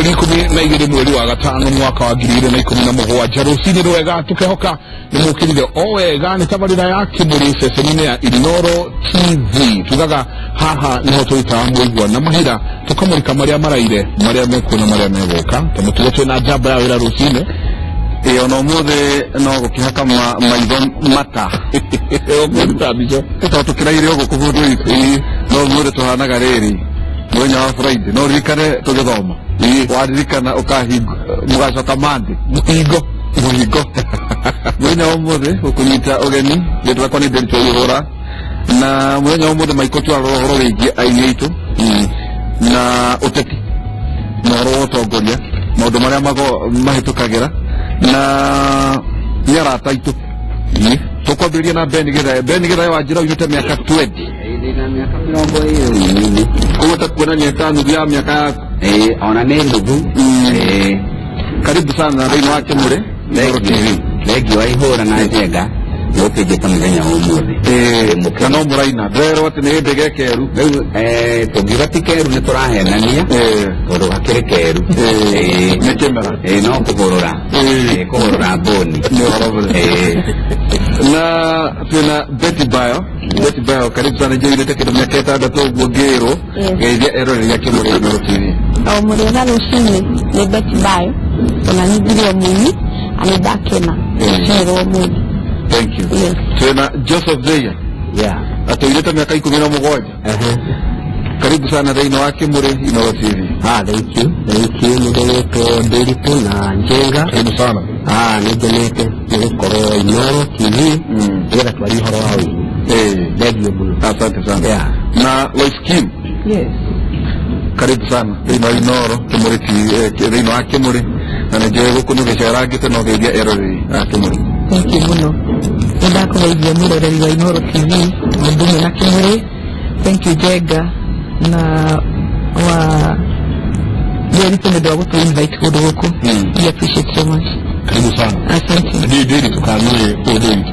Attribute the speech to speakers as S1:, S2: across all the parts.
S1: mweri 12 mweri wa gatano mwaka wa 2017 rucini rwega tukehoka ni mukirire o wega ni tabarira ya Kimuri ceceni ya Inoro TV tugaga haha niho twita mwigwa na mahira tukamurika maria maraire maria mekuna maria megoka tamutugetwe na jamba ya wira rucini
S2: ono muthe no gukihaka maitho mata
S1: omuta bijo
S2: tukiraire ogo kuvudu ipi no muthe tuhanaga riri mwenya wa Friday no rikane tugithoma waririkana ukahingo mugacoka mande muhingo mwenya wa muthe ukunyita ugeni gitwa ni ndirito yugura na mwenya wa muthe maiko twaroro wingi aitu na uteti no rotongoria maundu maria mago mahitukagira na yara taitu tukwambiria na Benigitha wajira unite miaka 20
S3: na miaka 20
S2: kuota kuona ni tano ya miaka
S3: ona ndugu
S2: karibu sana na Rino wake mure
S3: legi waihora na jenga yote je tamenya umuthi
S2: kana muraina ndero ati ni ndege keru
S3: tugira tikeru ni turahenania tondu hakiri keru
S2: ni kemera
S3: no kugorora boni
S2: na tuna Betty Bayo karibu sana je ile tekero miaka 6 gogero geithia erore ya Kimuri Inoro TV
S4: au murega rucini ni Betty Bayo ona ni video muni anidakena shero muni.
S2: Thank you. Yes. Tuna Joseph Zeya.
S3: Yeah.
S2: Atoileta miaka 17. Karibu sana Rino wake Kimuri Inoro TV.
S3: Thank you. Ndio Ndiritu na Njenga.
S2: Karibu sana.
S3: Nijenete nikoro Inoro TV. Ndio twali horo wao. Ndio bulu.
S2: Asante sana.
S3: Yeah.
S2: Na Wife Kim.
S4: Yes.
S2: Karibu sana Rino Inoro Kimuri TV. Rino wake Kimuri. Na nijego kunugeshara gite no gedia erori Kimuri.
S4: Thank you muno. Ndako waivia muro Rino Inoro TV. Mdume na Kimuri. Thank you Jega na wa Ndiritu ndio wako invite huko. I appreciate so much.
S1: karibu sana
S4: Asante.
S1: Ndiri tukanue odoi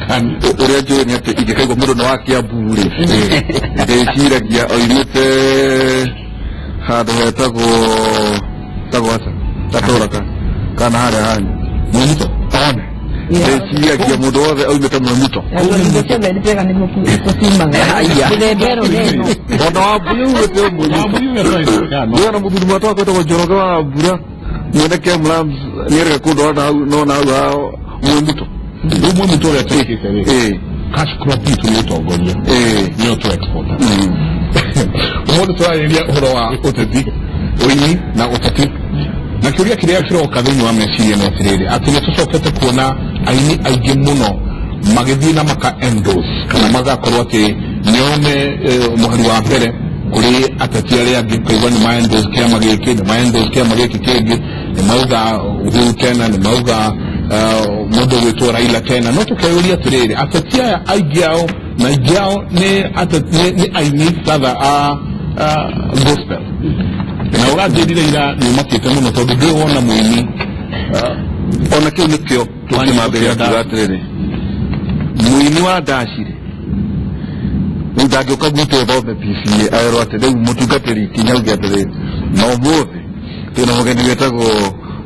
S2: kan uria jo ni ati igikaigo mudo no akia bure ndeciragia oimite handu hetagwo ata tatoraka kana haria hanyu
S1: mwito
S2: one ndeciragia mundu wothe oimite mwito
S4: Ndio sema ndio ni kusimanga. Ndebero neno.
S2: ona wabuyu wete mwito yona mudu mwato ko to joroga wa bura mwendeke mlam nirega kundu no na hao mwito
S1: Umu mtore tekete cash crop itu ni utongoria ni auto export umu twayiria horo wa uteti oini na uteti na kiuria kiria kiroka thini wa meciria no tiriri ati ni tucokete kuona aini aingi muno magithii na maka endorse kana magakorwo ati niome muhari wa mbere kuri ateti aria angi kaigwa ni maendorse kiama giki ni maendorse kiama giki kingi ni mauga Uhuru tena ni mauga mundu witwa Raila tena no tukayuria tiriri ateti aya aingi ao na jao ni aini rather gospel na urajirire ira ni makite muno tondu ndiwona muini
S2: ona kiu nikio tukimambiria tugatiriri muini wa ndacire ndagioka gwite thome PCA aero ati riu mutungatiri kinyauge atiriri no muthi tuna mugeni wetagwo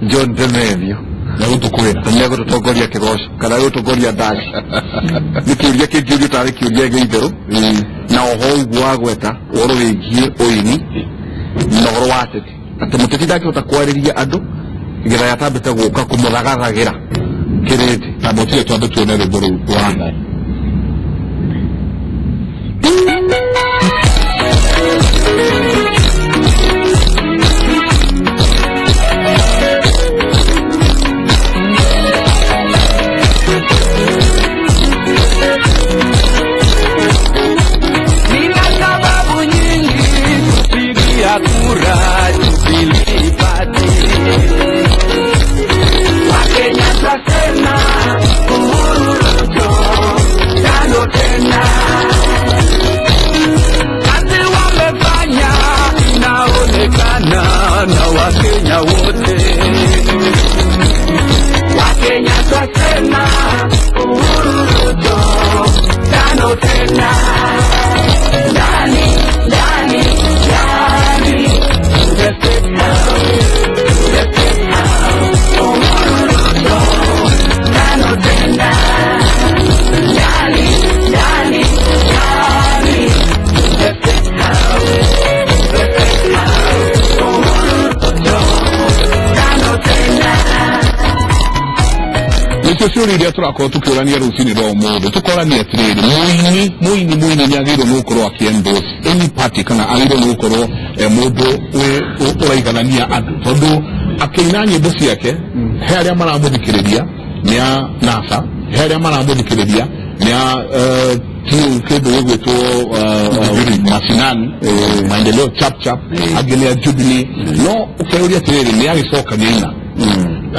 S2: John Temethio
S1: na gutukwira
S2: tanya gututongoria kigoco kana gututongoria ndaci nikiuria kingiuria tari kiuria geithero na oho ugwa gweta oro wigie oini na oro watete ati muteti ndakihota kwariria andu igetha yatambite guka kumuthagaragira kiriti
S1: na mutire twambe tuone rwimbo ruu rwanda
S5: Wakenya twasema uhuru Ruto
S1: icio ciũria iria tũrakorwo tũkĩũrania rũcinĩ rwa ũmũthĩ tũkoranie atĩrĩrĩ mũini nĩagĩrĩirwo nĩ gũkorwo akĩendorse any party kana agĩrĩirwo nĩ gũkorwo mũndũ ũraiganania andũ tondũ akĩina nyĩmbo ciake he arĩa maramũthikĩrĩria nĩ a NASA he arĩa maramũthikĩrĩria nĩ a kĩndũ gĩgwĩtwo Mashinani Maendeleo Chapchap angĩ nĩ a Jubilee no ũkeyũria atĩrĩrĩ nĩ agĩcoka nĩaina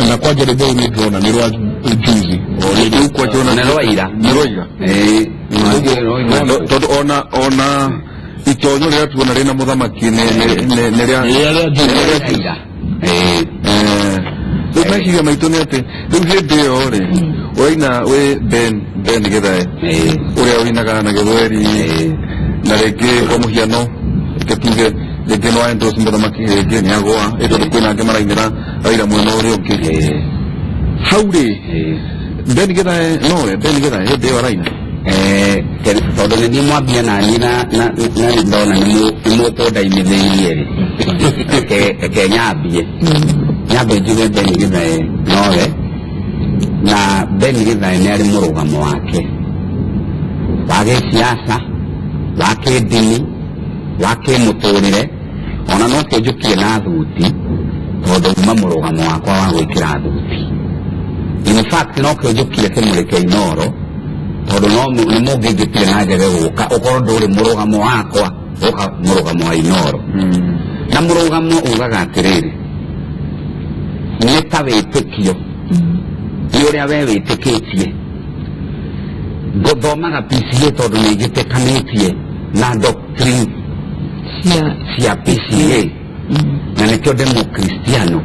S1: na kwa jaribio ni drona ni rwa juzi
S2: rĩu kwa drona
S3: nĩ rwaira
S2: tondũ ona itonyo rĩrĩa tuona rĩna mũthamaki nĩ rĩa rĩu meciria maitũ nĩ atĩ rĩu hĩndĩ ĩyo rĩ ũraina wĩ Ben Githae ũrĩa ũinaga na gĩthweri na rĩngĩ kwa mũhiano reke tuge rĩngĩ no endorse mũthamaki rĩngĩ nĩ agũa tondũ kwĩna angĩ marainĩra Raila mwena ũrĩa ũngĩ hau rĩ Ben Githae hĩndĩ ĩyo araina
S3: tondũ nĩ niĩ mwambia nani na ndona nĩ mũtũndaimithĩirie rĩ nyambie njuge Ben Githae nowe na Ben Githae nĩ arĩ mũrũgamo wake wa gĩsiasa wa kĩndini wa kĩmũtũrĩre ona no kĩnjũkie na thuti tondũ uma mũrũgamo wakwa wa gwĩkĩra thuti in fact no kĩnjũkie kĩmũrĩke Inooro tondũ nĩ mũngĩnjĩtire na njage gũka ũkorwo ndũrĩ mũrũgamo wakwa ũka mũrũgamo wa Inooro na mũrũgamo ugaga atĩrĩrĩ nĩ ta wĩtĩkio nĩ ũrĩa we wĩtĩkĩtie ngũthomaga PCA tondũ nĩ njĩtĩkanĩtie na doctrine cia PCA na nĩkĩo ndĩ mũkristiano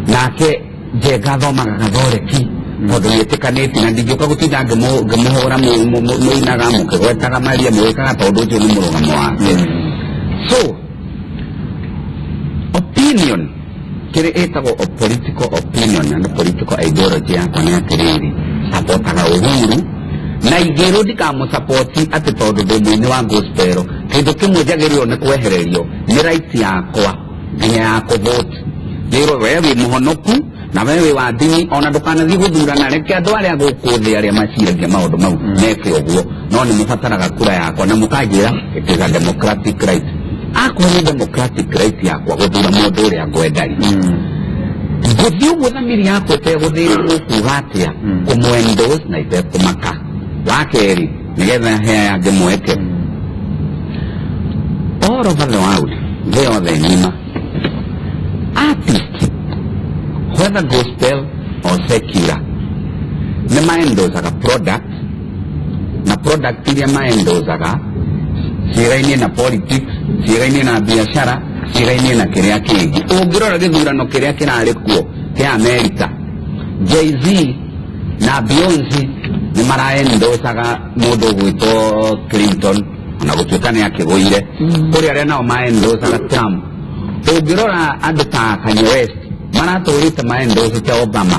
S3: nake Njenga athomaga Gathoreki tondũ nĩĩtĩkanĩtie na ndingĩũka gũtinda ngĩmũhũra mũinaga mũkĩgwetaga Maria mũgĩkaga tondũ ũcio nĩ mũrũgamo wake so opinion kĩrĩ ĩtagwo political opinion na political ideology yakwa nĩ atĩrĩrĩ sapotaga Uhuru na igĩrũ ndikamũsapoti atĩ tondũ ndĩ mũini wa gospel kĩndũ kĩmwe njagĩrĩirwo nĩ kwehererio nĩ right yakwa nginya ya kũvote wĩrwo we wĩ mũhonoku na we wĩ wa ndini ona ndũkanathiĩ gũthurana reke andũ arĩa gũkũ thĩ arĩa maciragia maũndũ mau meke ũguo no nĩ mũbataraga kura yakwa na mũkanjĩra it is a democratic right akorwo nĩ democratic right yakwa gũthura mũndũ ũrĩa ngwendari gũthiĩ ũguo thamiri yakwa ĩtegũthĩrwo kuga atĩa kũmwendorse na itekũmaka wa kerĩ nĩgetha hea angĩ mweke all over the world thĩ yothe ng'ima artist whether gospel or secular nĩ maendosaga product na product iria maendosaga ciĩgainie na politics ciĩgainie na biashara ciĩgainie na kĩrĩa kĩngĩ ũngĩrora gĩthurano kĩrĩa kĩrarĩ kuo kĩa America Jay-Z na Beyonce nĩ maraendosaga mũndũ gwĩtwo Clinton na gũtuĩka nĩ akĩgũire kũrĩ arĩa nao maendosaga Trump ũngĩrora andũ ta Kanye West maratũrĩte maendosete Obama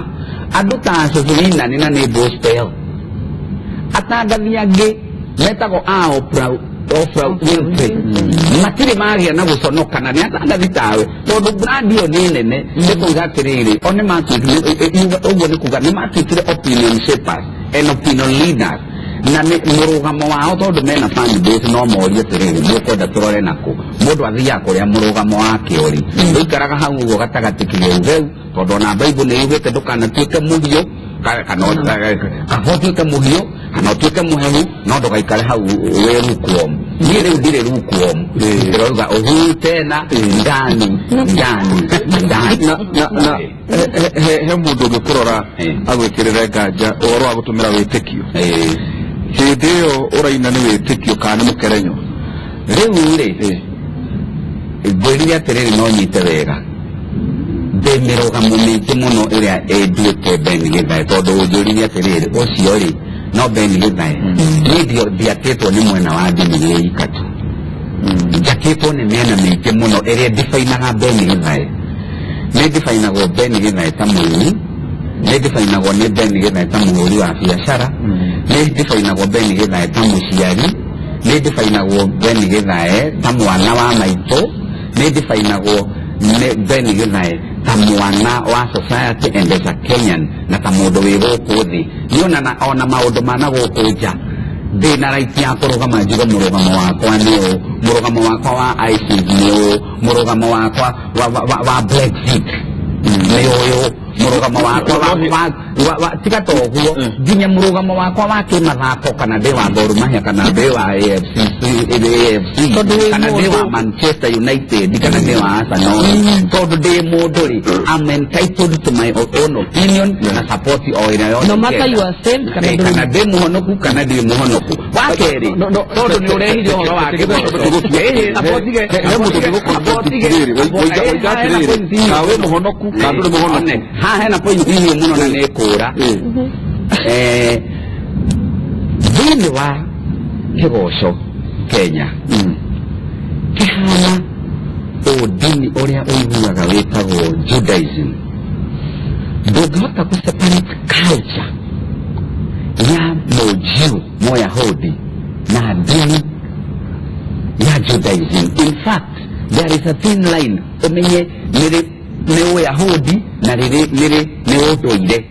S3: andũ ta Sophia nĩ na nĩ gospel atangathi angĩ metagwo Oprah Winfrey matirĩ magĩa na gũconokana nĩ atangathi tawe tondũ brand ĩyo nĩ nene nĩ kuuga atĩrĩrĩ o nĩ matuĩkire ũguo nĩ kuuga nĩ matuĩkire opinion shapers and opinion leaders na mũrũgamo wao tondũ mena fan base no morie atĩrĩrĩ mũkwenda tũrore nakũ mũndũ athiaga kũrĩa mũrũgamo wake ũrĩ ũikaraga hau ũguo gatagatĩ kĩgeugeu tondũ ona Bible nĩ yugĩte ndũkanatuĩke mũhiũ kana ũtuĩke mũhiũ kana ũtuĩke mũhehu no ndũgaikare hau wĩ lukewarm niĩ rĩu ndirĩ lukewarm ndĩroiga ũhuru tena ndani
S2: he mũndũ ũngĩkũrora agwĩkĩrĩre nganja ũhoro wa gũtũmĩra wĩtĩkio hĩndĩ ĩyo ũraina nĩ wĩtĩkio kana nĩ mũkerenyo
S3: rĩu rĩ ngwĩrire atĩrĩrĩ no nyite wega ndĩ mĩrũgamo mĩingĩ mũno ĩrĩa ĩnduĩte Ben Githae tondũ ũnjũrire atĩrĩrĩ ũcio rĩ no Ben Githae niĩ ndiakĩtwo nĩ mwena wa ndini gĩika tu njakĩtwo nĩ mĩena mĩingĩ mũno ĩrĩa ndifainaga Ben Githae nĩ ndifainagwo Ben Githae ta mũini nĩ ndifainagwo nĩ Ben Githae ta mũhũri wa biacara nĩ ndifainagwo Ben Githae ta mũciari nĩ ndifainagwo Ben Githae ta mwana wa maitũ nĩ ndifainagwo Ben Githae ta mwana wa society and as a Kenyan na ta mundu wi guku thi niona na ona maundu mana guku nja ndina right ya kurugama njuga murugamo wakwa ni murugamo wakwa wa ICC ni murugamo wakwa wa Brexit ni uyu murugamo wakwa wa tika toguo nginya murugamo wakwa wa kimathako kana ndi wa Gor Mahia kana ndi wa AFC kana ndi wa Manchester United kana ndi wa Arsenal tondu ndi mundu ri I'm entitled to my own opinion na support o ina yo
S4: no matter you are same
S3: kana ndi muhonoku kana ndi muhonoku wa keri tondu ni urehire horo wa kiboke apotige
S2: kawe muhonoku kandu muhonoku
S3: ha hena point hiyo muno na nekura thini wa kigosho Kenya kihana udini uria uiguaga witagwo Judaism ndungihota ku separate culture ya Mujiu Moyahudi na dini ya Judaism. In fact there is a thin line umenye ni Uyahudi na ni unduire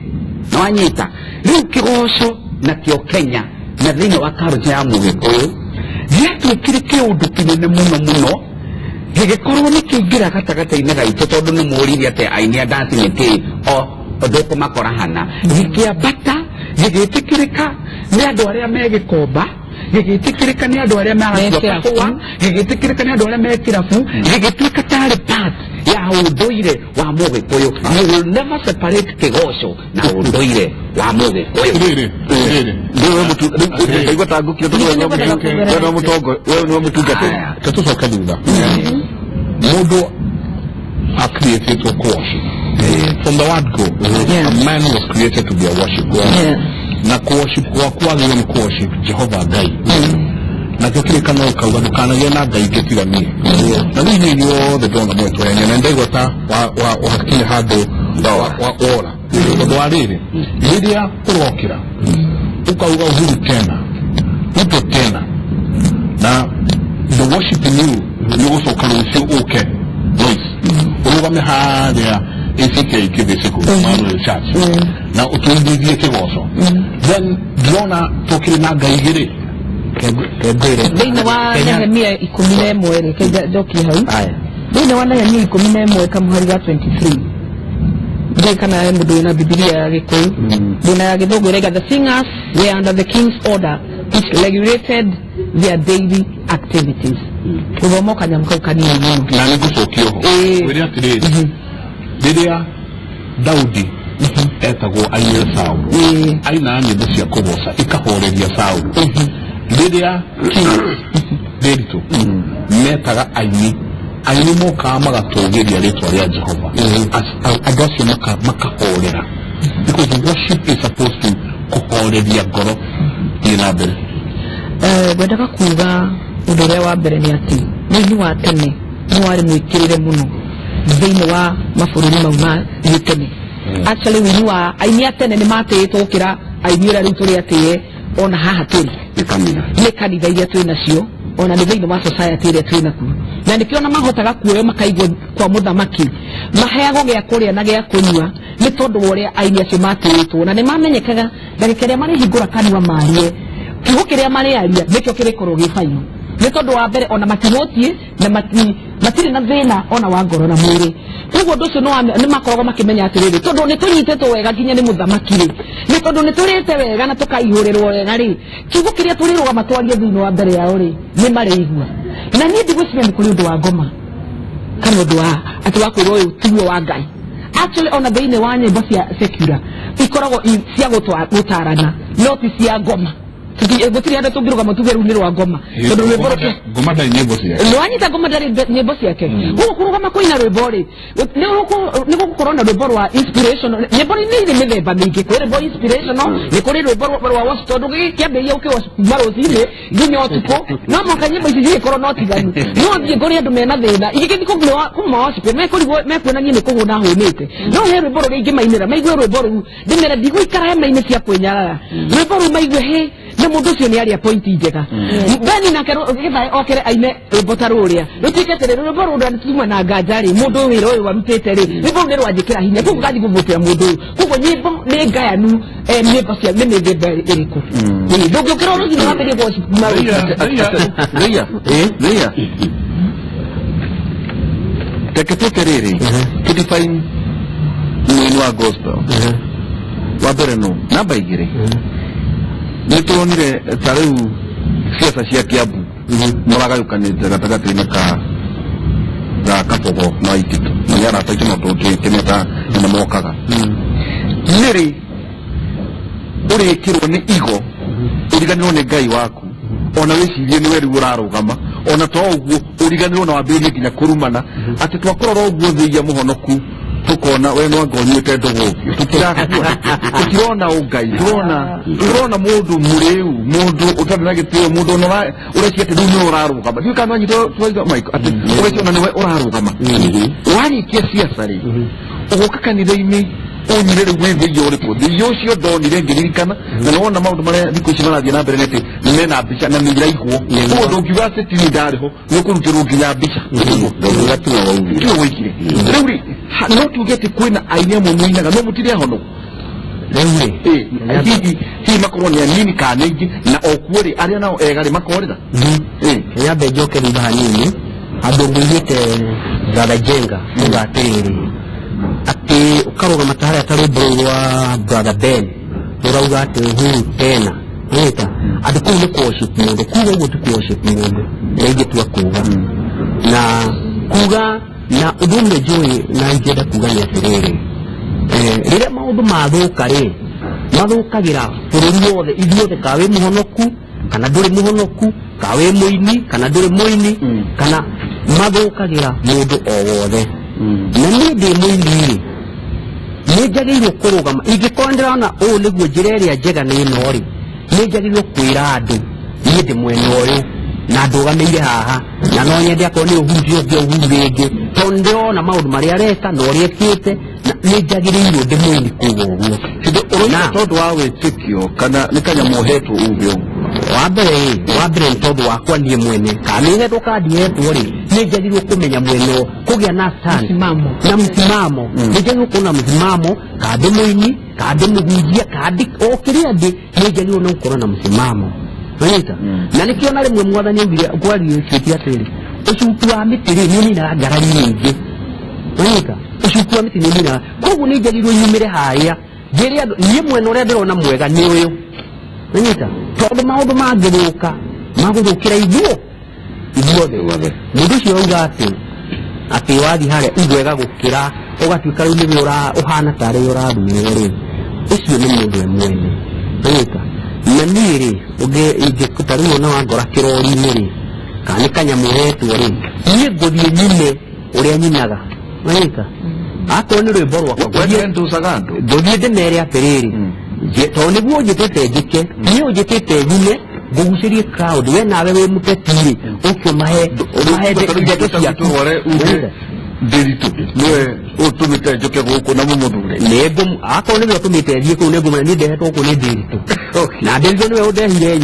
S3: na wanyita riu kigosho na kio Kenya na thini wa culture ya Mugikuyu giatwikire kiundu kinene muno gigikorwo ni kiingira gatagata-ini gaitu tondu ni muririe ati aini a dance niki nduku makora hana gikiambata gigitikirika ni andu aria megikomba gigitikirika ni andu aria megakua gigitikirika ni andu aria mekirabu gigituika tari part ya unduire wa Mugikuyu. You will never separate kigosho na unduire wa Mugikuyu.
S2: ndio mtu ndio tagukia tu wewe mutongo wewe ni mutungate
S1: tucoke thutha mundu are created to worship from the word go. A man was created to be a worshiper. Na worship kwa ni worship Jehovah Ngai na kile kana ukauga ndukanagia na Ngai getiganie na nini ndio ndona mwetu yenye na ndego ta wa hakile hado wa ora ndio warire ndia kurokira ukauga uhuru tena upo tena na the worship you also can see okay voice urugame hadia isike ikibisiko maru church na utuingie kigoso then ndona tokire na Ngai kebere
S4: thini wa Nehemia 11 keja joki hau thini wa Nehemia 11 kamuhari ga 23 ngai kana mundu na Biblia ya Gikuyu ndina ya Githogo irega the singers were under the king's order which regulated their daily activities kuthoma kanyamka ukania muno
S1: na nigucokio wiri atiriri riria Daudi etagwo aine Saulu aina nyimbo cia kugoca ikahoreria Saulu riria Derito metaga aini moka magatugiria ritwa ria Jehova andu acio makahorera because worship is supposed to kuhoreria ngoro ina mbere
S4: gwendaga kuga undu uria wa mbere ni ati ni wa tene ni wari mwikirire muno thini wa mabururi mau ma tene actually we wa aini atene ni matĩtwo gũkĩra aini ũrĩa rĩu tũrĩ atĩe ona haha tũrĩ nĩ kanitha iria twĩ nacio ona nĩ thĩinĩ wa society ĩrĩa twĩ nakuo na nĩkĩo ona mahotaga kuoyo makaigwo kwa mũthamaki maheagwo gĩa kũrĩa na gĩa kũnyua nĩ tondũ wa ũrĩa aini acio matĩtwo na nĩ mamenyekaga ndagĩka ĩrĩa marĩhingũra kanua marie kiugo kĩrĩa marĩaria nĩkĩo kĩrĩkorwo gĩ faino nĩ tondũ wa mbere ona matihotie na matirĩ na thĩna ona wa ngoro na mwĩrĩ koguo ũndũ ũcio nĩ makoragwo makĩmenya atĩrĩrĩ tondũ nĩ tũnyitĩtwo wega nginya nĩ mũthamaki rĩ nĩ tondũ nĩ tũrĩte wega na tũkaihũrĩrwo wega rĩ kiugo kĩrĩa tũrĩrũgama twarie thĩinĩ wa mbere yao rĩ nĩ marĩigua na niĩ ndigwĩciria nĩ kũrĩ ũndũ wa ngoma kana ũndũ wa atĩ wa kwĩrwo ũyũ tiguo wa Ngai actually ona thĩinĩ wa nyĩmbo cia secular ikoragwo cia gũtarana no ti cia ngoma gutiri handa tungirugama tuge runi rwa ngoma tondu rwimbo
S1: ngoma ndari nyimbo ciake
S4: nwanyita ngoma ndari nyimbo ciake guku kurugama kwina rwimbo ri ni gukorwo na rwimbo rwa inspirational nyimbo ni ile mithemba mingi kuri rwimbo inspirational ni kuri rwimbo rwa worship tondu gikiambia ukiwa marozine nginya utuko no mwaka nyimbo ici cikorwo no tiganu no thie ngori andu mena thina igiki kuma worship mekuona ni kuhuna hunite no he rwimbo rwa ingimainira maigwe rwimbo ru ndimera ndigũikara hema-inĩ cia kwĩnyarara rwimbo ru maigwe he na mundu cio ni ari point njega bani na kero githa okere aime botaruria rutikete ri rumbo rundu tuma na nganja ri mundu wira uyu warutete ri rumbo ni rwajikira hinya kuko gathi guvutira mundu kuko nyimbo ni ngayanu nyimbo cia ni mithemba iriku ni ndugu kero rugi ni wambere worship
S2: Leia teketeke riri kidefine mwini wa gospel wabere no namba igire nituonire tareu siasa cia Kiambu moragayukanite gatagati-ini ga Kabogo na Waititu na arataiti maundu kimeta na mokaga niri urikirwo ni igo uriganirwo ni Ngai waku ona wicirie ni we riu urarugama ona to uguo uriganirwo na wambirie nginya kurumana ati twakorora uguo thiia muhonoku tukona we no ngonyete ndugu tukirona ungai turona mundu muriu mundu utari na gitio mundu no uracia ati riu urarugama ndiu kana nyito twiga Mike ati uracia ona ni we urarugama wani kia siasa ri ugoka kanitha-ini unyire riu withiio uriku thiio ucio ndonire ngiririkana na nona maundu maria thiku ici marathie na mbere neti mena mbica na niraigwo mundu ungiuga ati tini ndariho nukurutirwo nginya mbica ndio wikire riu ri no tuge ati kwina aini amwe mwinaga no mutire hono hi makorwo ni anini kana ingi na okuori aria nao egari makorira
S5: yabe joke ni hanini adongwite Brother Jenga mugatiri ati ukaroga matahari atari bro wa Brother Ben urauga ati huu tena wita ati kuno worship mundu kuno gutu worship mundu ege tu akuga na kuga na udumbe joy na igeda kuga ni atiriri rire maundu mathuka ri mathukagira bururi wothe ithuothe kawe muhonoku kana nduri muhonoku kawe muini kana nduri muini kana mathukagira mundu o wothe na ni ndi muini ni njagirwo kurugama ingikondera na o niguo njira iria njega ni nori ni njagirwo kwira andu ni ndi mwena uyu na ndugameire haha na no nyende akoo ni uhunjio ngi uhunjingi to ndiona maundu maria areka no ria ekite ni njagirwo ndi muini kuga uguo
S2: uroina tondu wa witikio kana ni kanyamu hetwo ugio
S5: wambere ntondu wakwa nie mwene kana hetwo kandi hetwo ri ni njagirwo kumenya mwene kugia na stand na msimamo ni njagirwo kuna msimamo kandi muini kandi muhunjia kandi okiria ndi ni njagirwo no gukorwo na msimamo wita na nikiona rimwe mwathani augire kwari citia tiri ucuku wa mitiri nini na ngara nyingi wita ucuku wa mitiri nini na koguo ni njagirwo yumire haria ngiria nie mwene uria ndirona mwega ni uyu wita tondu maundu mangithuka maguthukira ithuothe mundu ucio auga ati wathi haria igwega gukira ugatuika riu niwe uhana tari urathurwo ri ucio ni mundu mwene wita na niri uge ingikutaruo na wangora kirori-ini ri kana kanyamu hetwo ri nie nguthie nyine uria nyinaga wita akorwo ni rwimbo rwakwa nguthie ndimere atiriri to niguo njitete njike nie unjitete nyine ngugucirie crowd we nawe wi mutetiri ukio mahe ndeto ciaku
S2: ndiritu niwe utumite njoke guku na mumuthure
S5: nego akorwo niwe utumite thie kuu nego ni ndehetwo ku ni ndiritu na ndiritu niwe undehire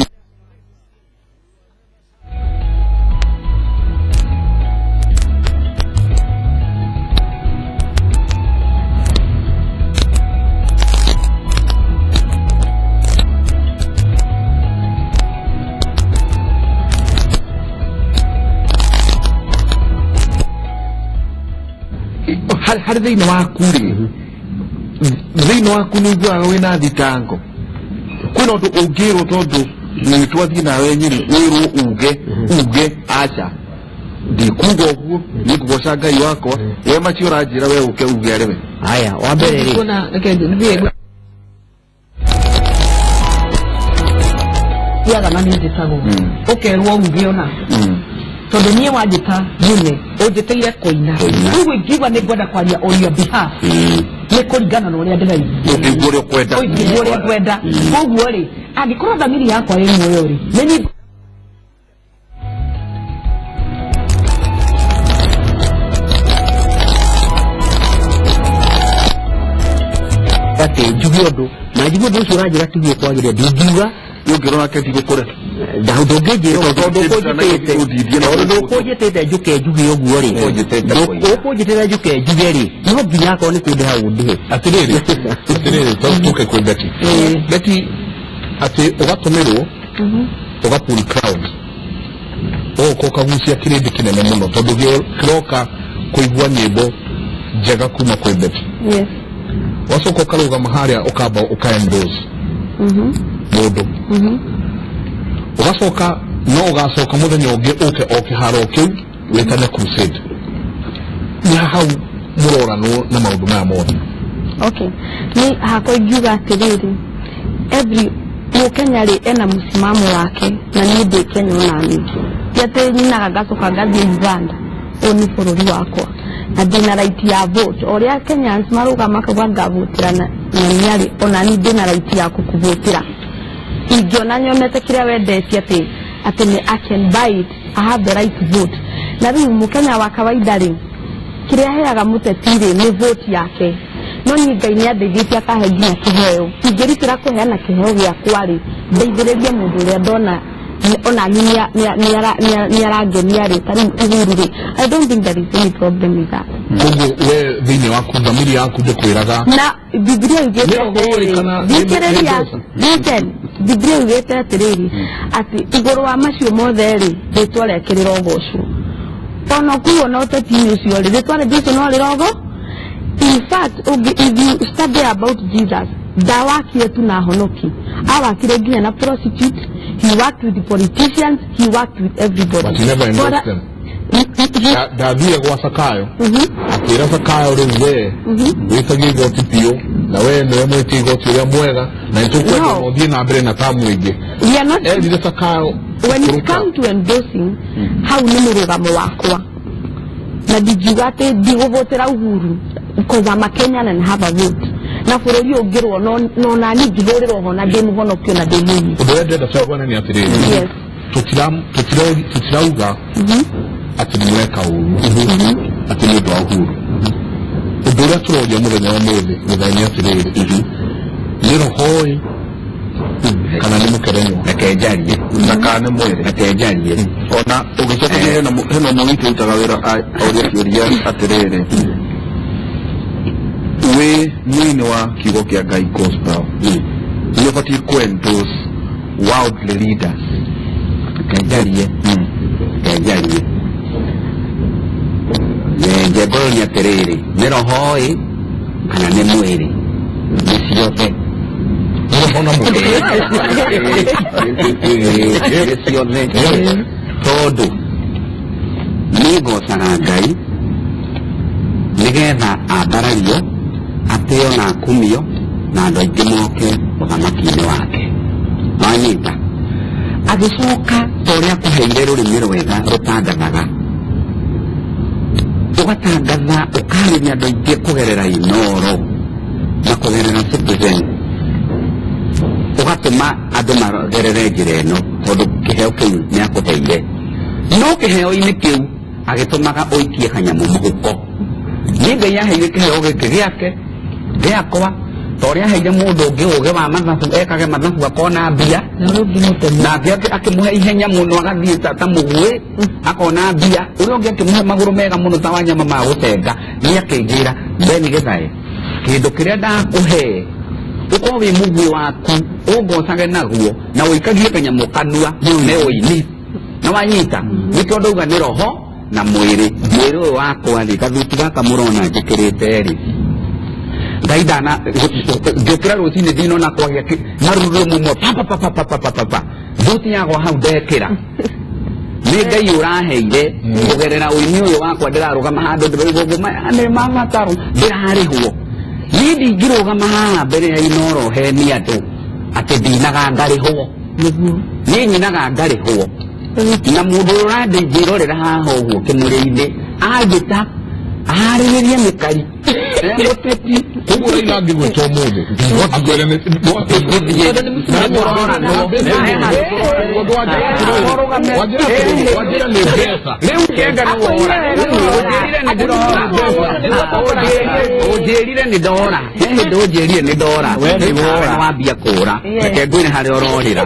S2: hari thiini waku ri thiini waku ni guaga wina thitango kwina undu ungirwo tondu ni twathie nawe nyiri wirwo uge acha ndikuga uguo ni kugoca Ngai wakwa we macio uranjira we uke uge ariwe
S5: haya wambere ri
S4: yaga na ni nditago ukerwo ungiona tondu nie wanjita nyine unjiteire koina ugu ingiuga ni ngwenda kwaria on your behalf ni kuringana na uria ndiraigua uria kwenda koguo ri angikorwo thamiri yakwa ri muoyo ri ni
S5: ati njugi undu na njugi undu ucio uranjira tiguo kwagire ndingiuga
S2: yongirona keti gukore
S5: ndongejira ndukujitite njuke njuge uguo ri ukujitite njuke njuge ri no nginya ko ni kundeha undihe
S1: atiriri tuke kwe Betty Betty ati ugatumirwo ugapuri crowd ko kagucia kirindi kinene muno tondu giroka kuigua nyimbo njega kuma kwe Betty
S4: yes
S1: wacoka ukarugama haria ukamba ukaendorse mundu ugacoka no ugacoka muthenya ungi uke okiharo kiu wetane crusade ni hau muroranwo na maundu maya mothe
S4: okay ni hakoigiuga atiriri every Mukenya ri ena msimamo wake na ni de Kenya nani yate nina gacoka ngathi Uganda oni bururi wakwa na ndina right ya vote oria Kenyans maruga makauga ngavutira na niari ona ni ndina right ya kukuvutira igiona nyonete kiria wendetie ati ni I can buy it I have the right to vote na riu Mukenya wa kawaida ri kiria heaga mutetire ni vote yake no ni Ngai ni andeithĩtie akahe nginya kĩheo ingĩrutĩra kũheana kĩheo gĩakwa rĩ ndeithĩrĩrie mũndũ ũrĩa ndona ona ni arangenia rĩ tarĩ Uhuru rĩ I don't think there is any problem with that
S1: koguo we thĩinĩ waku thamiri yaku ndĩkwĩraga
S4: na Biblia igĩte Biblia igĩte atĩrĩrĩ atĩ igũrũ wa macio mothe rĩ rĩtwa rĩake rĩrogocwo ona kuona ũteti-inĩ ũcio rĩ rĩtwa rĩa Jesũ no rĩrogo. In fact, if you study about Jesus, dawaki yetu na honoki. Awakire nginya na prostitute, he worked with the politicians, he worked with everybody.
S1: But he never endorsed them. Dathire gwa Sakayo. Akira Sakayo rĩu wĩtagie igoti piũ na we nĩwe mwĩtie igoti ũrĩa mwega na nĩtũkwenda mũthiĩ na mbere na tamu ĩngĩ. Erire Sakayo
S4: when it comes to endorsing, hau nĩ mũrũgamo wakwa. Na ndijuga atĩ ndigũvotera Uhuru because I'm a Kenyan and have a vote. Na bũrũri ũngĩrwo no nani ngĩhũrĩrwo ho na ndĩmũhonokio na ndĩmũnyi.
S1: Ũndũ ũrĩa ndĩrenda tũgwana nĩ atĩrĩrĩ.
S4: Yes.
S1: Tũtirauga atĩ nĩ mweka ũru atĩ nĩ ũndũ wa Uhuru. Ũndũ ũrĩa tũroria mũthenya wa ũmũthĩ nĩ atĩrĩrĩ. Nĩ rohoi kana nĩ mũkerenyo
S3: rekenjarie
S2: ndakane mwĩre
S3: rekenjarie
S2: ona ũgĩcoka hena mũgĩte utaga wĩra oria kĩũria atĩrĩrĩ we mwini wa kiugo kĩa Ngai gospel nĩ ũbatiĩ kũ-endorse worldly leaders
S3: rekenjarie njembo nĩ atĩrĩrĩ nĩ rohoi kana nĩ mwĩrĩ nĩ ciothe tondu ni gocaga Ngai nigetha ambarario atĩo na akumio na andũ aingĩ moke ũthamaki-inĩ wake wanyita agĩcoka torĩa akũheire rũrĩmĩ rwega rũtangathaga ũgatangatha ũkarĩria andũ aingĩ kũgerera Inoro na kũgerera Citizen ugatuma andũ magerere njĩra ĩno tondũ kĩheo kĩu nĩ akũheire no kĩheo-inĩ kĩu agĩtũmaga ũikie kanyamũ mũhuko niĩ Ngai aheire kĩheo gĩkĩ gĩake gĩakwa torĩa aheire mũndũ ũngĩ ũgĩ wa mathabu ekage mathabu akona mbia na angĩ akĩmũhe ihenya mũno agathiĩ ta mũguĩ akona mbia ũrĩa ũngĩ akĩmũhe magũrũ mega mũno ta wa nyama ma gũtenga nĩ akĩnjĩra we nĩgetha kĩndũ kĩrĩa ndakũhe uko wĩ mũguĩ waku ũngocage naguo na ũikagie kanyamũ kanua nĩ ũini na wanyita nĩkĩo ndauga nĩ roho na mwĩrĩ ũyũ wakwa rĩ gathuti gaka mũrona njĩkĩrĩte rĩ Ngai ndana ngĩũkĩra rũcinĩ ndinona kwagĩa marurumũ mo papapapapapapa thuti yakwa hau ndekĩra nĩ Ngai ũraheire kũgerera ũini ũyũ wakwa ndĩrarũgama handũ nĩ mamataro ndĩrarĩhwo niĩ ndingĩrũgama haha mbere ya Inoro heni andũ atĩ ndinaga ngarĩhwo niĩ nyinaga ngarĩhwo na mũndũ ũrandeithĩrorera haha ũguo kĩmũrĩ-inĩ angĩta arĩrĩrie mĩkari mũteti
S1: koguo Raila angĩgwĩtwo ũmũthĩ
S3: ũnjĩrire nĩ ndora he hĩndĩ ũnjĩrire nĩ ndora wambia kũra reke ngwĩre harĩa ũrorĩra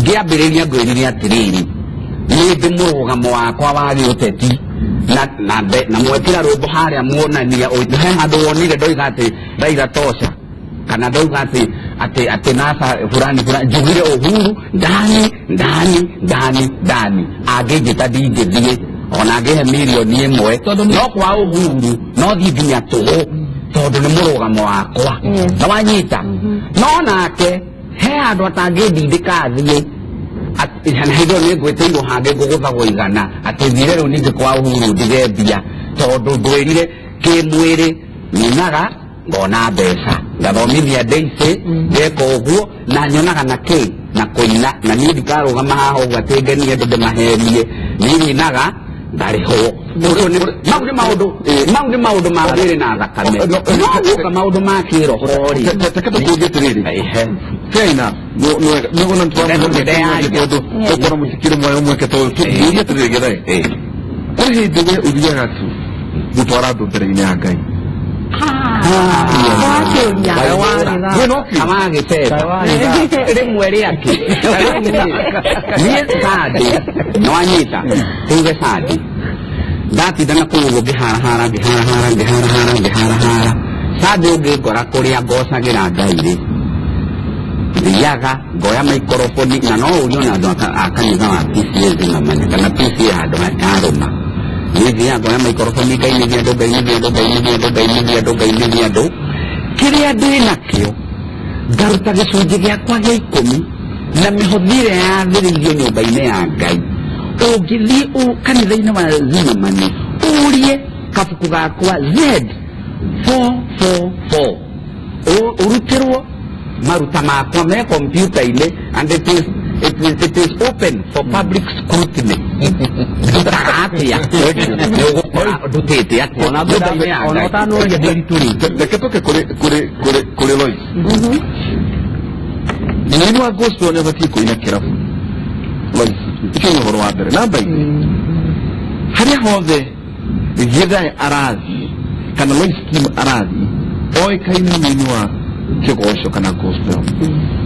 S3: ngiambĩrĩria ngwĩrire atĩrĩrĩ nĩ ndĩ mũrũgamo wakwa wa gĩũteti na mwekĩra rwĩmbo harĩa muonania he handũ wonire ndoiga atĩ Raila tosha kana ndoiga atĩ NASA fulani njugire Uhuru ndani angĩnjĩta ndingĩthiĩ ona angĩhe mirioni 1 no kwa Uhuru no thiĩ nginya tũhũ tondũ nĩ mũrũgamo wakwa na wanyita no nake he handũ atangĩndindĩka athiĩ hĩndĩ ĩyo nĩ ngwĩtĩirwo hangĩ ngũgũthagwo igana atĩ thire rĩu ningĩ kwa Uhuru ndigembia tondũ ndwĩrire kĩmwĩrĩ ninaga ngona mbeca ngathomithia ndeici ngeka ũguo na nyonaga na kĩ na kũina na niĩ ndikarũgama haha ũguo atĩ ngenie andũ ndĩmaherie niĩ nyinaga ndarĩhwo mau nĩ maũndũ ma rĩrĩ na thakame noguka maũndũ ma kĩroho-rĩ
S2: takĩtũkũria atĩrĩrĩ fair enough nĩgona tũkora mũtikire mwayo mweke tũkũria atĩrĩrĩ gĩthaĩ kũrĩ hĩndĩ we ũthiaga tu gũtwara andũ mbere-inĩ ya Ngai
S3: rĩmwe rĩake niĩ Sadi nĩwanyita tuge Sadi ndatinda na kũu ũguo ngĩharahara Sadi ũngĩngora kũrĩa ngocagĩra Ngai-rĩ thiaga ngoya maikoroboni na no ũrio na andũ a kanitha wa PCA Zingamani kana PCA handũ harũma nĩthiaga ngoya maikoroboni ngainithia andũ kĩrĩa ndĩ nakĩo ngaruta gĩcunjĩ gĩakwa gĩa 10 na mĩhothire yathĩrĩirio nyũmba-inĩ ya Ngai ũngĩthiĩ kanitha-inĩ wa Zingamani ũrie kabuku gakwa Z444 ũrutĩrwo maruta makwa me kompiuta-inĩ and it is open for public scrutiny atĩa ndutĩte atĩa ona thutha-inĩ ya Ngai
S5: ũtanoria ndĩritũrĩ
S2: reke tũke kũrĩ Lois mũini wa gospel nĩ abatiĩ kũina kĩrabu Lois ũcio nĩ ũhoro wa mbere namba igĩrĩ harĩa hothe Gĩthae arathiĩ kana Lois Kim arathiĩ oĩkaine mũini wa kĩgoco kana gospel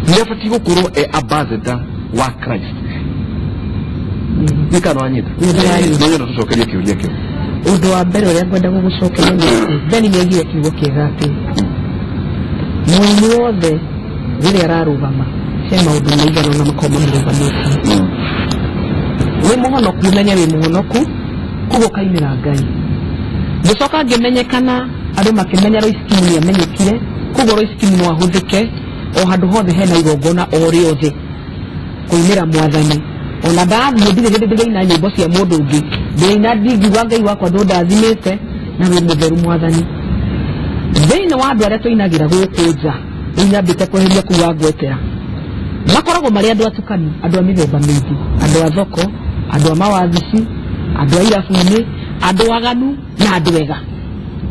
S2: nĩ abatiĩ gũkorwo ambassador wa Christ nĩ kana wanyita nĩnyenda tũcokerie kĩũria kĩu
S4: ũndũ wa mbere ũrĩa ngwenda gũgũcokeria nĩ atĩ Beni nĩaigire kiugo kĩega atĩ mũini wothe rĩrĩa ararũgama he maũndũ maigana ũna makorwo mamũrũgamĩtie wĩ mũhonoku menye wĩ mũhonoku koguo kaimĩra Ngai ngĩcoka ngĩmenyekana andũ makĩmenya Lois Kim nĩamenyekire koguo Lois Kim no ahũthĩke o handũ hothe hena igongona o rĩothe kũinĩra Mwathani ona ndathiĩ ndigĩina nyĩmbo cia mũndũ ũngĩ ndĩina ndingiuga Ngai wakwa ndũndathimĩte na wĩ mũtheru Mwathani thĩinĩ wa andũ arĩa tũinagĩra gũkũ nja rĩu nyambĩte kweheria kuga ngwetera makoragwo marĩ andũ atukani andũ a mĩthemba mĩingĩ andũ a thoko andũ a mawabici andũ a irabu-inĩ andũ aganu na andũ ega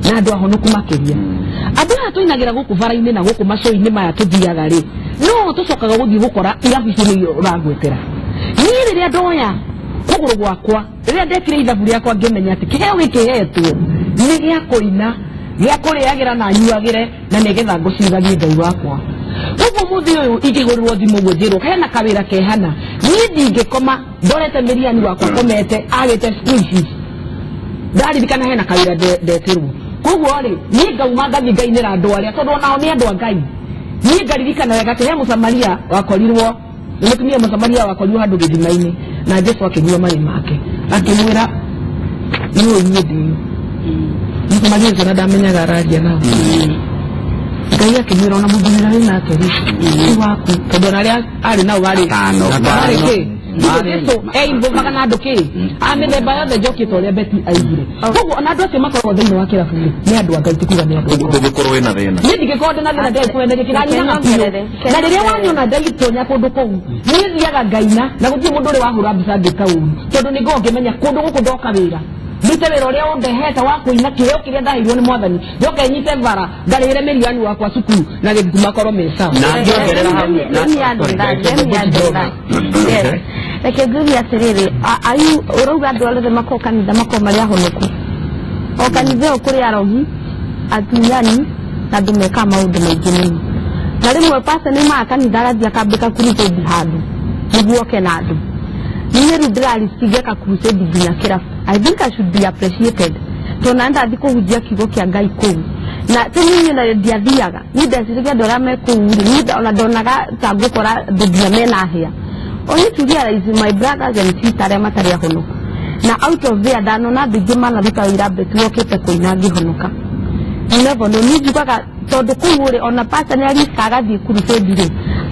S4: na andũ ahonoku makĩria andũ aya tũinagĩra gũkũ bara-inĩ na gũkũ macũ-inĩ maya tũthiaga-rĩ no tũcokaga gũthiĩ gũkora irabu-ici nĩ ũrangwetera niĩ rĩrĩa ndoya kũgũrũ gwakwa rĩrĩa ndekire ithabu rĩakwa ngĩmenya atĩ kĩheo gĩkĩ hetwo nĩ gĩa kũina gĩa kũrĩagĩra na nyuagĩre na nĩgetha ngũcithagie Ngai wakwa ũguo mũthĩ ũyũ ingĩgũrĩrwo thimũ ũguo njĩrwo hena kawĩra kehana niĩ ndingĩkoma ndorete mĩriani wakwa komete agĩte squeezes ndaririkana hena kawĩra ndetirwo koguo-rĩ niĩ ngauma ngathiĩ ngainĩra andũ arĩa tondũ onao nĩ andũ a Ngai niĩ ngaririkana wega atĩ he mũsamaria wakorirwo nĩ mũtumia mũsamaria wakorirwo handũ gĩthima-inĩ na Jesũ akĩnyua maaĩ make akĩmwĩra niĩ inyuĩ ndĩ mũsamaria ũcio na ndamenyaga araria nao Ngai akĩmwĩra ona mũndũ wĩra wĩna atĩrĩ nĩ waku tondũ ona arĩa arĩ nao barĩ kĩ Jesũ eimbo magana andũ kĩ amĩthemba yothe njokĩte ũrĩa Beti aigire koguo ona andũ acio makoragwo thĩinĩ wa kĩrabu-inĩ nĩ andũ a Ngai tikuga nĩ andũ
S2: ndũngĩkorwo wĩna thĩna
S4: niĩ ndingĩkorwo ndĩ na thĩna ndĩkuoya na rĩrĩa wanyona ndaitonya kũndũ kũu niĩ thiaga ngaina na gũtirĩ mũndũ ũrĩ wahũra mbica ngĩka ũru tondũ nĩ ngoragwo ngĩmenya kũndũ gũkũ ndoka wĩra ndute wĩra ũrĩa ũndehete wa kũina kĩheo kĩrĩa ndaheirwo nĩ Mwathani njoke nyite bara ngarĩhĩre mĩriani wakwa cukuru na gĩthuku makorwo me sawa
S6: reke ngũrie atĩrĩrĩ ũrauga andũ othe makorwo kanitha makorwo marĩ ahonoku o kanitha ũyũ kũrĩ arogi atunyani na andũ mekaga maũndũ maingĩ mũno na rĩmwe pastor nĩ maa kanitha agathiĩ akambĩka crusade handũ niguo ke na andu niĩ rĩu ndĩrarĩciria ka crusade nginya kĩrabu. I think I should be appreciated tona ndathi kũhunjia kiugo kĩa Ngai kũu na tĩniĩ na ndiathiaga niĩ ndeciragia andũ arĩa me kũu niĩ ona ndonaga ta ngũkora ndugia mena hĩa. Only to realize my brothers and sisters arĩa matarĩ ahonoku na out of there ndanona andũ aingĩ manaruta wĩra betu okĩte kũina ngĩhonoka. Never no niĩ njugaga tondũ kũu rĩ ona pastor nĩ arikaga thiĩ crusade rĩ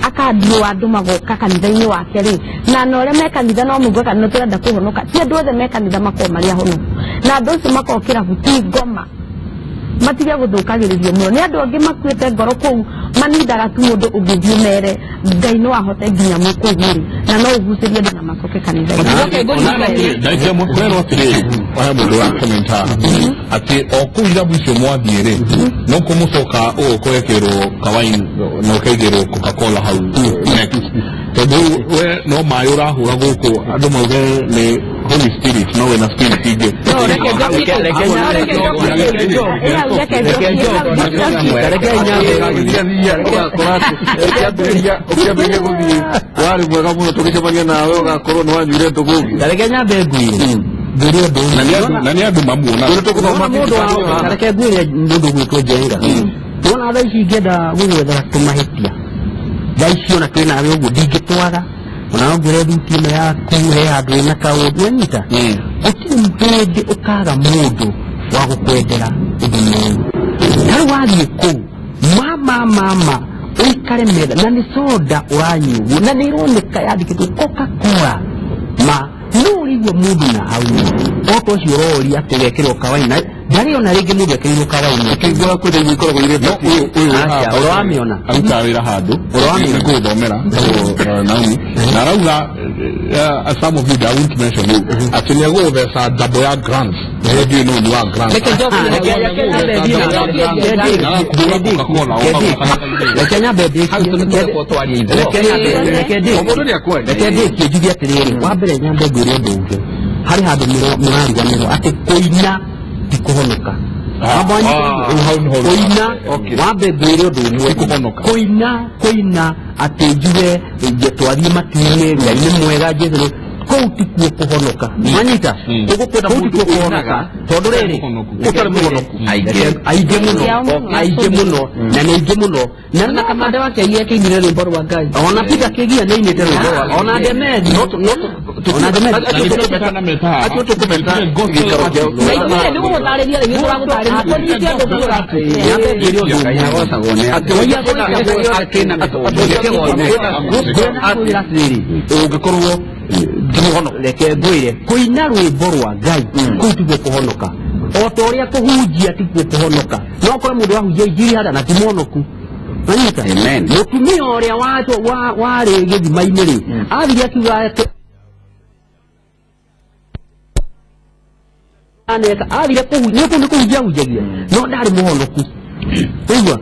S6: akandirwo andũ magoka kanitha-inĩ wake rĩ na ũrĩa me kanitha no mũigua kana tũrenda kũhonoka ti andũ othe me kanitha makorwo marĩ ahonoku na andũ acio makorwo kĩrabu ti ngoma matige gũthũkagĩrĩrio mũno nĩ andũ angĩ makuĩte ngoro kũu manindaga tu mũndũ ũngĩthiĩ mere Ngai no ahote nginya mũkũgũrĩ na no ũgucĩrie andũ na macoke kanitha-inĩ.
S1: Ndaike mũkwero atĩrĩ oya mũndũ wa komenta atĩ o kũu irabu icio mwathiĩ rĩ no kũmũcoka ũkũrekerwo kawaini na ũkaigĩrwo Coca-Cola hau next tondũ we no maĩ ũrahũra gũkũ andũ mauge nĩ Holy Spirit no wĩna spirit ingĩ.
S2: Ukiambĩrĩria gũthiĩ warĩ mwega mũno tũgĩcemania nawe ũgakorwo nĩ wanyuire tũgũgi.
S5: Tareke nyambe ngwire ngwire ũndũ
S1: na nĩ andũ mamuona
S5: tareke ngwire mũndũ gwĩtwo Njenga tuona thaa ici ingĩenda gũgwethera tũmahĩtia thaa icio na twĩ nawe ũguo ndingĩtwara ona no ngwĩre thuti ĩno yaku he handũ ĩna kaũndũ anyita gũtirĩ hĩndĩ ũkaga mũndũ wa gũkwendera ũndũ mũũru tarĩ wathiĩ kũu mama uikare metha na ni soda uranyuo na ni ironeka yandikitwo Coca-Cola ma nurigwo mundu na au oto cio rori ategekirwo kawaina ndari ona rĩngĩ mundu ekĩrirwo kawaina akĩigua kwenda gũkorwo irĩte uyu uramiona
S1: aruta wĩra handũ uramiona gũthomera Naomi na rauga some of you that I won't mention you atĩ nĩ gũtheca ndabo ya grants ndio nĩ wa grants
S5: Kenya bebe wambere nyambe ngwĩre ũndũ ũngĩ harĩ handũ mũrariganĩrwo atĩ kũina ti kũhonoka kũina wambe ngwĩre ũndũ ũmwe kũina atĩ njuge twarie matu-inĩ Ngai nĩ mwega Jesũ kũu ti kuo kũhonoka manyita kũu ti kuo kũhonoka tondũ rĩrĩ ũtarĩ mũhonoku aingĩ mũno na nĩ aingĩ mũno na kamande wake kĩinire rwĩmbo rwa Ngai ona Peter Kĩgia nĩ ainĩte rwĩmbo ona Demedi ona Demedi nĩ gũgũtarĩria rĩngĩ tũragũtarĩria akũnyite andũ kũgũratĩ nyambe ngĩrĩ ũndũ ũngĩkorwo reke ngwĩre kũina rwĩmbo rwa Ngai kũu tiguo kũhonoka o ta ũrĩa kũhunjia tiguo kũhonoka no ũkore mũndũ wahunjia injiri hata na ti mũhonoku manyita mũtumia ũrĩa warĩ gĩthima-inĩ rĩ athire akiuga athire kũhunjia nĩ kũhunjia hunjagia no ndarĩ mũhonoku ũigua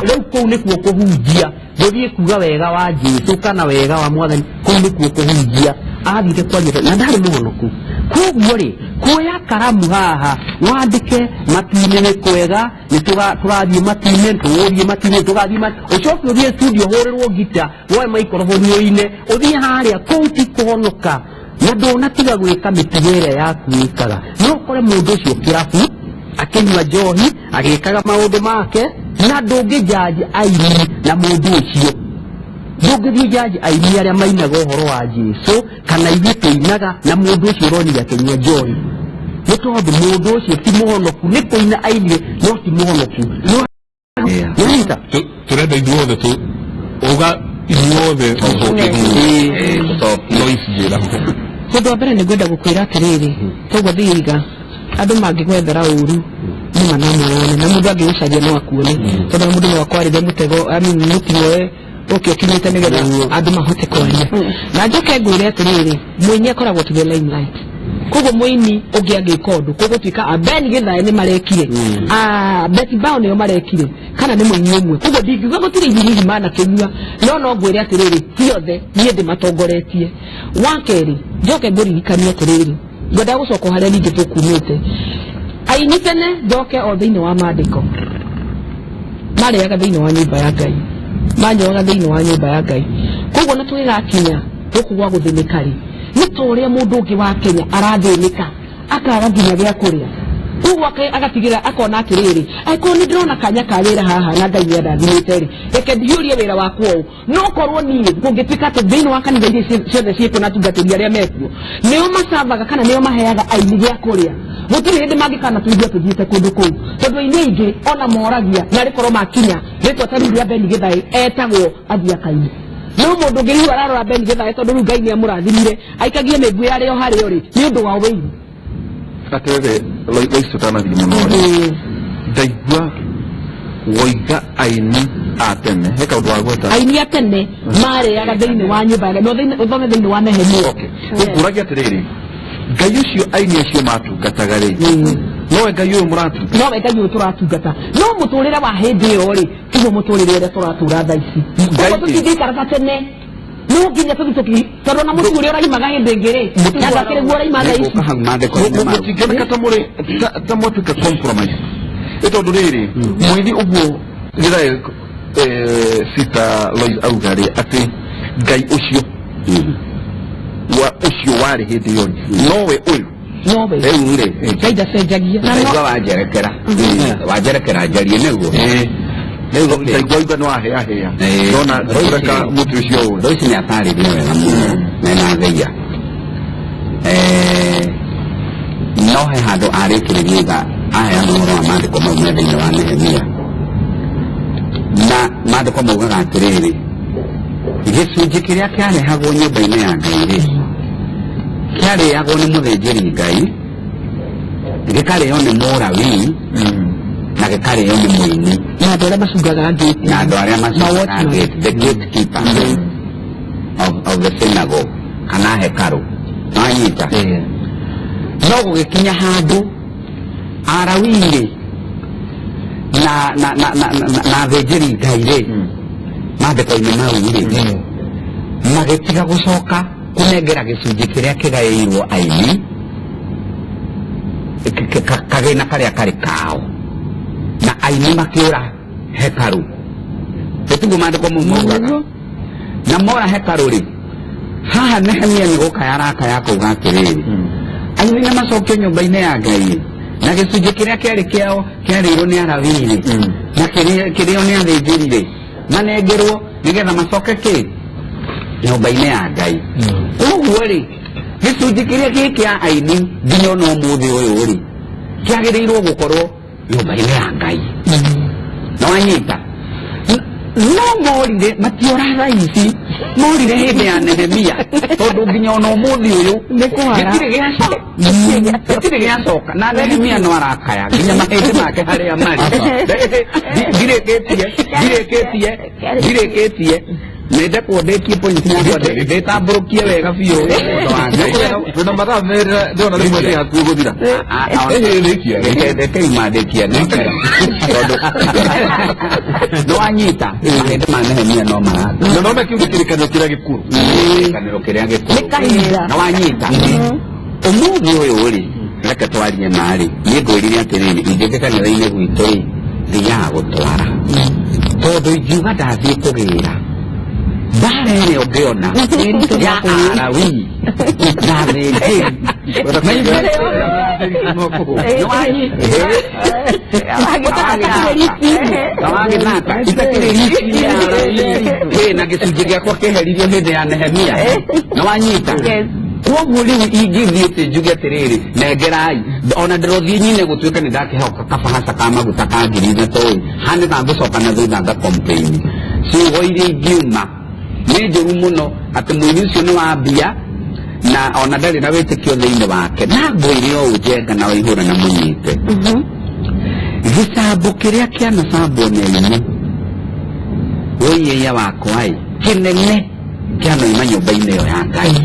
S5: rĩu kũu nĩkuo kũhunjia gũthiĩ kuga wega wa Jesũ kana wega wa Mwathani kũu nĩkuo kũhunjia athire kwaria na ndarĩ mũhonoku koguo rĩ kuoya karamu haha wandĩke matu-inĩ nĩ kwega nĩ tũgathiĩ matu-inĩ tũũrie matu-inĩ tũgathiĩ ũcoke ũthiĩ studio hũrĩrwo ngita woe maikroboni-inĩ ũthiĩ harĩa kũu ti kũhonoka na ndũnatiga gwĩka mĩtugo ĩrĩa yaku wĩkaga no ũkore mũndũ ũcio kĩrabu akĩnyua njohi agĩkaga maũndũ make na ndũngĩjaji aini na mũndũ ũcio ndũngĩthiĩ jaji aini arĩa mainaga ũhoro wa Jesũ kana ithuĩ tũinaga na mũndũ ũcio ũronire akĩnyua njohi nĩ tondũ mũndũ ũcio ti mũhonoku nĩ kũina ainire no ti mũhonoku nĩita
S1: tũrenda ithuothe uga ithuothe
S4: ũndũ wa mbere nĩ ngwenda gũkwĩra atĩrĩrĩ koguo thiiga andũ mangĩgwethera ũru nĩ manamũone na mũndũ angĩgũcaria no akuone tondũ mũndũ no akwarĩre mũtego mũtino ũkĩokinyĩte nĩgetha andũ mahote kwaria na njoke ngwĩre atĩrĩrĩ mũini akoragwo to the limelight koguo mũini ũngĩ angĩka ũndũ kũgũtuĩka Ben Gĩthae nĩ marekire Betty Bao nĩo marekire kana nĩ mũini ũmwe koguo ndingiuga gũtirĩ inyirihi manakĩnyua no ngwĩre atĩrĩrĩ tiothe niĩ ndĩmatongoretie wa kerĩ njoke ngũririkanie atĩrĩrĩ ngwenda gũcoka harĩa ningĩ tũkumĩte aini tene njoke o thĩinĩ wa maandĩko marĩaga thĩinĩ wa nyũmba ya Ngai manyoga thĩinĩ wa nyũmba ya Ngai. Koguo nĩ twĩgakinya gũkũ gwa gũthĩnĩka-rĩ, nĩ ta ũrĩa mũndũ ũngĩ wa Kenya arathĩnĩka akaga nginya gĩa kũrĩa. Koguo agatigĩra akona atĩrĩrĩ, angĩkorwo nĩ ndĩrona kanya ka wĩra haha na Ngai nĩandathimĩte-rĩ, reke ndiũrie wĩra wakwa ũũ. No korwo niĩ kũngĩtuĩka atĩ thĩinĩ wa kanitha iria ciothe ciĩkuo na atungatĩri arĩa mekuo nĩo macambaga kana nĩo maheaga aini gĩa kũrĩa, gũtirĩ hĩndĩ mangĩkana tũigue tũthiĩte kũndũ kũu, tondũ aini aingĩ ona moragia na rĩkorwo makinya rĩtwa ta rĩu rĩa Beni Gĩthaĩ etagwo athiĩ akaini. No mũndũ ũngĩ rĩu ararora Beni Gĩthaĩ tondũ rĩu Ngai nĩamũrathimire aikagie mĩguĩ arĩa o harĩa-rĩ nĩ ũndũ wa wĩiru.
S2: Atĩrĩrĩ, Lois tũtanathiĩ mũno ndaigua woiga aini a tene he kaũndũ wa gweta
S4: aini a tene marĩaga thĩinĩ wa nyũmba ya Ngai no ũthome thĩinĩ wa Nehemia.
S2: ũkũragia atĩrĩrĩ, Ngai ũcio aini acio matungataga-rĩ nowe Ngai ũyũ mũratungata,
S4: nowe Ngai ũyũ tũratungata, no mũtũrĩre wa hĩndĩ ĩyo-rĩ tiguo mũtũrĩre ũrĩa tũratũra thaa ici. Koguo tũtingĩikara ta tene, no nginya tũgĩtũki tondũ na mũtu ũrĩa ũragimaga hĩndĩ ĩngĩ-rĩ na ndakĩrĩ guo ũraima thaa ici.
S2: mũtingĩoneka ta mwatuĩka compromise nĩ tondũ rĩrĩ mwĩthi ũguo Gĩthaĩ Sita Lois auga-rĩ atĩ Ngai ũcio ũcio warĩ hĩndĩ ĩyo nowe ũyũ rĩu-rĩ
S4: Ngai ndacenjagia
S3: ndaigua wanjerekera njarie nĩguo
S2: ndaigua uga nĩ wahĩahĩa ndona ndũreka mũtĩ ũcio ũyũ
S3: Lois nĩatarĩria wega mũno mena theia. No he handũ arĩkĩrĩria iga aheana ũhoro wa maandĩko mau me thĩinĩ wa Nehemia, na maandĩko maugaga atĩrĩrĩ, gĩcunjĩ kĩrĩa kĩarehagwo nyũmba-inĩ ya Ngai-rĩ kĩarĩagwo nĩ mũthĩnjĩri Ngai, gĩkarĩo nĩ Mũlawii na gĩkarĩo nĩ mũini
S4: na andũ arĩa macungaga ngĩti
S3: na andũ arĩa macungaga ngĩti, the gatekeeper of the synagogue kana hekaru. Nanyita no gũgĩkinya handũ Alawii-rĩ na athĩnjĩri Ngai-rĩ maandĩko-inĩ mau-rĩ magĩtiga gũcoka kũnengera gĩcunjĩ kĩrĩa kĩgaĩirwo aini kagĩna karĩa karĩ kao, na aini makĩũra hekaru. Tiguo maandĩko mau maugaga, na mora hekaru-rĩ haha Nehemia nĩ gũkaya arakaya kuuga atĩrĩrĩ, aini nĩmacokio nyũmba-inĩ ya Ngai na gĩcunjĩ kĩrĩa kĩarĩ kĩao kĩarĩirwo nĩ Alawii-rĩ na kĩrĩo nĩ athĩnjĩri-rĩ manengerwo nĩgetha macoke nyũmba-inĩ ya Ngai. Ũguo-rĩ gĩcunjĩ kĩrĩa gĩ kĩa aini nginya ona ũmũthĩ ũyũ-rĩ kĩagĩrĩirwo gũkorwo nyũmba-inĩ ya Ngai. Na wanyita no morire matiora thaa ici, morire hĩndĩ ya Nehemia tondũ nginya ona ũmũthĩ ũyũ gĩtirĩ gĩacoka na Nehemia no arakaya nginya mahĩndĩ make harĩa marĩ. Ndirĩkĩtie nĩndekwo ndĩkie pointi yakwa ndĩtambũrũkie wega biũ
S2: na mathaa merĩ ndĩona rĩmwe rĩ hakuhĩ gũthira
S3: rekei mandĩkia nekera tondũ nĩwanyita mahĩndĩ ma Nehemia no marata
S2: na nona kĩu kĩrĩkanĩro kĩrĩa gĩkuru
S3: kĩrĩkanĩro kĩrĩa gĩkuru na wanyita ũmũthĩ ũyũ-rĩ reke twarie marĩ niĩ ngwĩrire atĩrĩrĩ ingĩthiĩ kanitha-inĩ gwitũ-rĩ thiaga gũtwara tondũ ingiuga ndathiĩ kũgĩra mbara ĩrĩa ũngĩona ya Alawii na athĩnjĩri wagĩthaka itakĩrĩ riki ya Alawii na gĩcunjĩ gĩakwa kĩheririo hĩndĩ ya Nehemia na wanyita. Koguo rĩu ingĩthiĩte njuge atĩrĩrĩ nengerai ona ndĩrothiĩ nyine gũtuĩka nĩ ndakĩhoka kabahaca ka maguta ka ngiri ithatũ hana ngagũcoka na thutha ngakomplaini. Ciugo iria ingiuma nĩ njũru mũno atĩ mũini ũcio nĩ wa mbia na ona ndarĩ na wĩtĩkio thĩinĩ wake na ngwĩre o ũnjenga na waihũra na mũnyite. Gĩcambo kĩrĩa kĩanacambwo nĩ aini wĩiya wakwa-ĩ kĩnene kĩanoima nyũmba-inĩ ĩyo ya Ngai.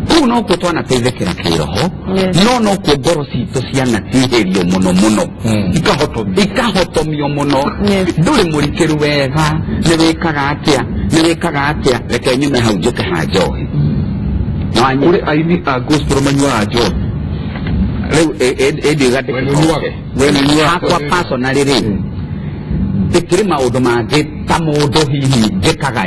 S3: Kũu nokuo twanateithĩkĩra kĩroho no nokuo ngoro citũ cianatihĩrio mũno mũno ikahotomio mũno. Ndũrĩ mũrikĩru wega nĩ wĩkaga atĩa reke nyume hau njũke ha njohi.
S2: Kũrĩ aini a gospel manyuaga njohi
S3: rĩu ĩndĩ gatĩkĩhoke hakwa personally-rĩ ndikiri maundu mangi ta mundu hihi njikaga